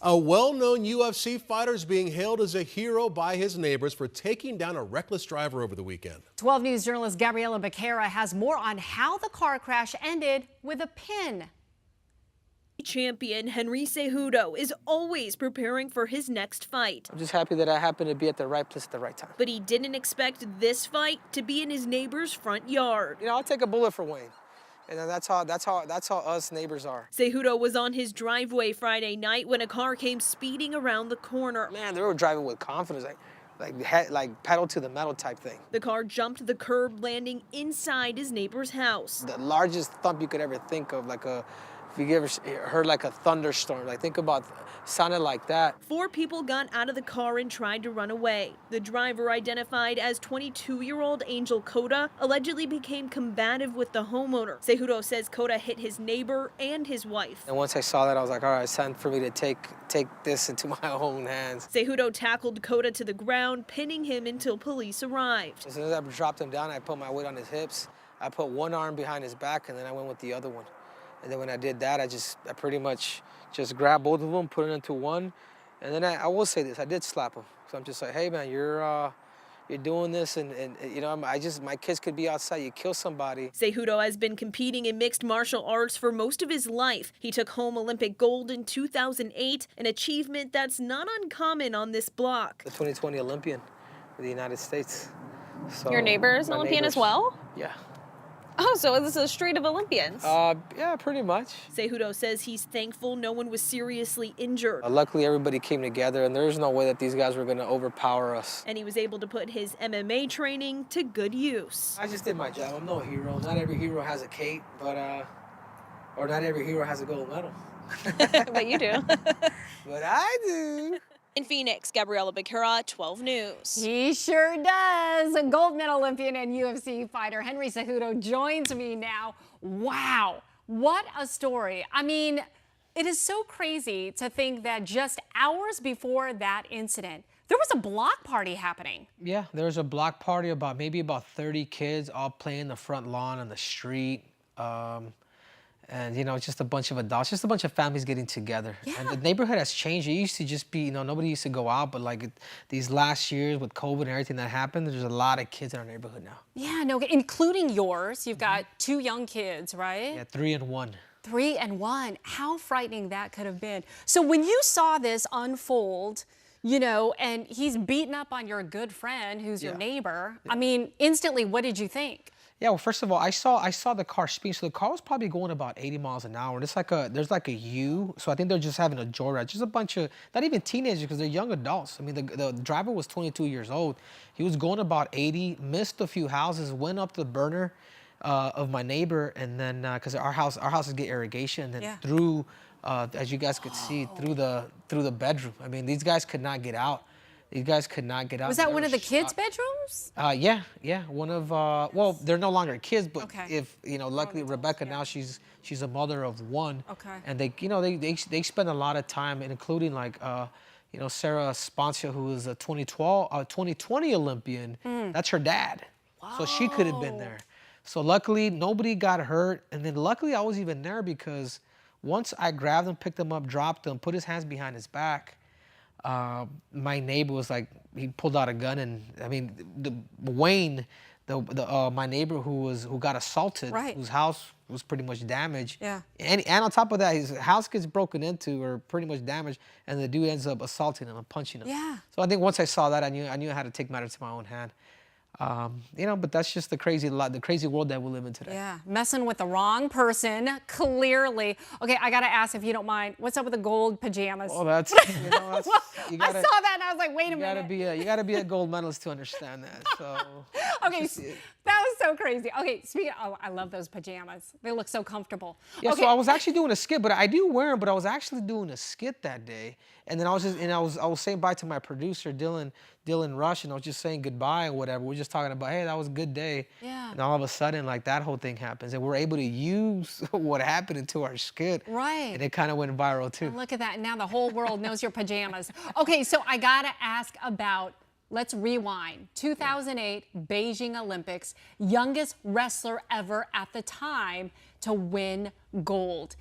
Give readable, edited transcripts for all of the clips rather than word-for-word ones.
A well-known UFC fighter is being hailed as a hero by his neighbors for taking down a reckless driver over the weekend. 12 News journalist Gabriela Becerra has more on how the car crash ended with a pin. Champion Henry Cejudo is always preparing for his next fight. I'm just happy that I happened to be at the right place at the right time. But he didn't expect this fight to be in his neighbor's front yard. You know, I'll take a bullet for Wayne. And that's how us neighbors are. Cejudo was on his driveway Friday night when a car came speeding around the corner. Man, they were driving with confidence, like pedal to the metal type thing. The car jumped the curb, landing inside his neighbor's house. The largest thump you could ever think of, if you ever heard like a thunderstorm, like think about, sounded like that. 4 people got out of the car and tried to run away. The driver, identified as 22-year-old Angel Cota, allegedly became combative with the homeowner. Cejudo says Cota hit his neighbor and his wife. And once I saw that, I was like, all right, it's time for me to take this into my own hands. Cejudo tackled Cota to the ground, pinning him until police arrived. As soon as I dropped him down, I put my weight on his hips. I put one arm behind his back, and then I went with the other one. And then when I did that, I pretty much just grabbed both of them, put it into one. And then I will say this, I did slap him. So I'm just like, hey man, you're doing this, and you know, my kids could be outside, you kill somebody. Cejudo has been competing in mixed martial arts for most of his life. He took home Olympic gold in 2008, an achievement that's not uncommon on this block. The 2020 Olympian for the United States. So your neighbor is an Olympian as well? Yeah. Oh, so this is a street of Olympians. Yeah, pretty much. Cejudo says he's thankful no one was seriously injured. Luckily, everybody came together, and there's no way that these guys were going to overpower us. And he was able to put his MMA training to good use. I just did my job. I'm no hero. Not every hero has a cape, or not every hero has a gold medal. But you do. But I do. In Phoenix, Gabriela Becerra, 12 News. He sure does. A gold medal Olympian and UFC fighter Henry Cejudo joins me now. Wow, what a story. I mean, it is so crazy to think that just hours before that incident, there was a block party happening. Yeah, there was a block party, maybe about 30 kids all playing the front lawn on the street. And, you know, it's just a bunch of adults, just a bunch of families getting together. Yeah. And the neighborhood has changed. It used to just be, you know, nobody used to go out, but like these last years with COVID and everything that happened, there's a lot of kids in our neighborhood now. Yeah, no, including yours. You've got 2 young kids, right? Yeah, 3 and 1. 3 and 1. How frightening that could have been. So when you saw this unfold, you know, and he's beating up on your good friend who's your neighbor, I mean, instantly, what did you think? Yeah, well, first of all, I saw the car speed. So the car was probably going about 80 miles an hour. And there's like a U. So I think they're just having a joyride. Just a bunch of, not even teenagers, because they're young adults. I mean, the driver was 22 years old. He was going about 80, missed a few houses, went up the burner of my neighbor, and then because our houses get irrigation, and then through, as you guys could see, through the bedroom. I mean, these guys could not get out. These guys could not get out. Was that one of the kids' bedrooms? Yeah. One of, well, they're no longer kids, but if, you know, luckily Rebecca now she's a mother of 1. Okay. And they, you know, they spend a lot of time, including like, you know, Sarah Sponcia, who is a 2020 Olympian. That's her dad. Wow. So she could have been there. So luckily nobody got hurt. And then luckily I was even there because once I grabbed him, picked him up, dropped him, put his hands behind his back, my neighbor was like, he pulled out a gun, and I mean, Wayne, my neighbor who got assaulted, whose house was pretty much damaged. Yeah. And on top of that, his house gets broken into or pretty much damaged, and the dude ends up assaulting him and punching him. Yeah. So I think once I saw that, I knew I had to take matters to my own hand. You know, but that's just the crazy world that we live in today. Yeah, messing with the wrong person, clearly. Okay, I gotta ask, if you don't mind, what's up with the gold pajamas? Oh, that's, you know, that's, I saw that and I was like, wait a minute. You gotta be a gold medalist to understand that. So. Okay, that was so crazy. Okay, speaking of, I love those pajamas. They look so comfortable. Yeah, okay. So I was actually doing a skit, but I do wear them, but I was actually doing a skit that day. And then I was saying bye to my producer, Dylan Rush, and I was just saying goodbye and whatever. We're just talking about, hey, that was a good day. Yeah. And all of a sudden, like, that whole thing happens. And we're able to use what happened into our skit. Right. And it kind of went viral, too. And look at that. Now the whole world knows your pajamas. Okay, so I got to ask about, let's rewind. 2008 Beijing Olympics, youngest wrestler ever at the time to win gold.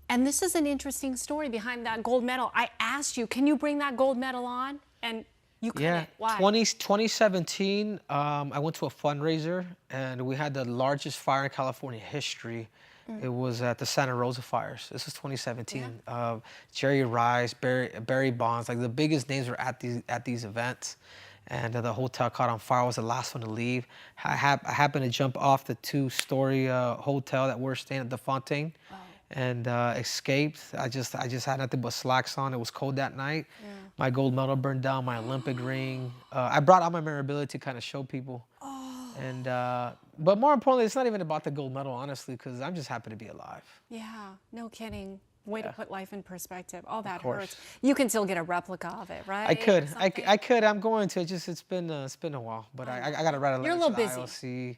And this is an interesting story behind that gold medal. I asked you, can you bring that gold medal on? And you couldn't. Yeah, Why? 2017, I went to a fundraiser, and we had the largest fire in California history. It was at the Santa Rosa fires. This is 2017. Yeah. Jerry Rice, Barry Bonds, like the biggest names were at these events. And the hotel caught on fire. I was the last one to leave. I happened to jump off the 2-story hotel that we're staying at the Fontaine. Wow. And escaped. I just had nothing but slacks on. It was cold that night. Yeah. My gold medal burned down, my Olympic ring. I brought out my memorabilia to kind of show people. Oh. And but more importantly, it's not even about the gold medal, honestly, because I'm just happy to be alive. Yeah, no kidding. Way to put life in perspective. Oh, that course. hurts. You can still get a replica of it, right? I could. Something? I could. I'm going to. It's been a while, but I got to write a letter You're a little to the busy. IOC.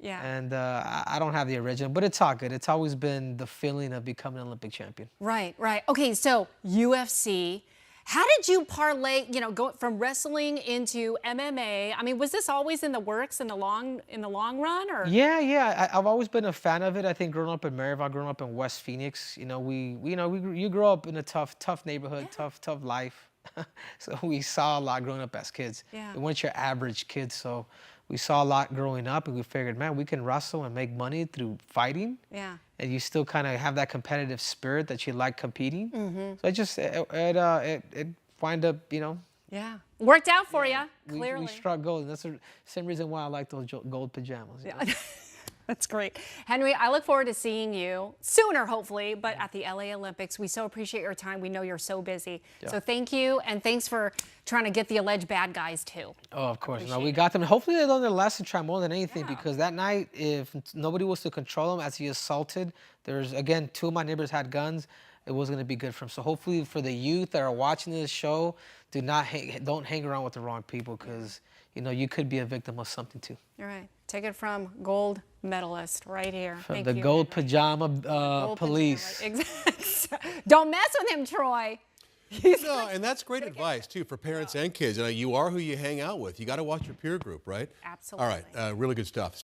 Yeah. And I don't have the original, but it's all good. It's always been the feeling of becoming an Olympic champion. Right, right. Okay, so UFC. How did you parlay, go from wrestling into MMA? I mean, was this always in the works in the long run, or? Yeah. I've always been a fan of it. I think growing up in Maryville, growing up in West Phoenix, you grow up in a tough neighborhood, tough life. So we saw a lot growing up as kids. Yeah. We weren't your average kids, so we saw a lot growing up, and we figured, man, we can wrestle and make money through fighting. Yeah. And you still kind of have that competitive spirit that you like competing. Mm-hmm. So it wind up, Yeah. Worked out for you, we clearly. struck gold. And that's the same reason why I like those gold pajamas. Yeah. That's great. Henry, I look forward to seeing you sooner, hopefully, but at the LA Olympics. We so appreciate your time. We know you're so busy. Yeah. So thank you, and thanks for trying to get the alleged bad guys, too. Oh, of course. No, we got them. Hopefully they learned their lesson, try more than anything, because that night, if nobody was to control him as he assaulted, again, 2 of my neighbors had guns. It wasn't going to be good for him. So hopefully for the youth that are watching this show, don't hang around with the wrong people, because you could be a victim of something too. All right. Take it from gold medalist right here. From the gold pajama police. Pajama. Exactly. Don't mess with him, Troy. No, and that's great advice too for parents and kids. You are who you hang out with. You got to watch your peer group, right? Absolutely. All right. Really good stuff.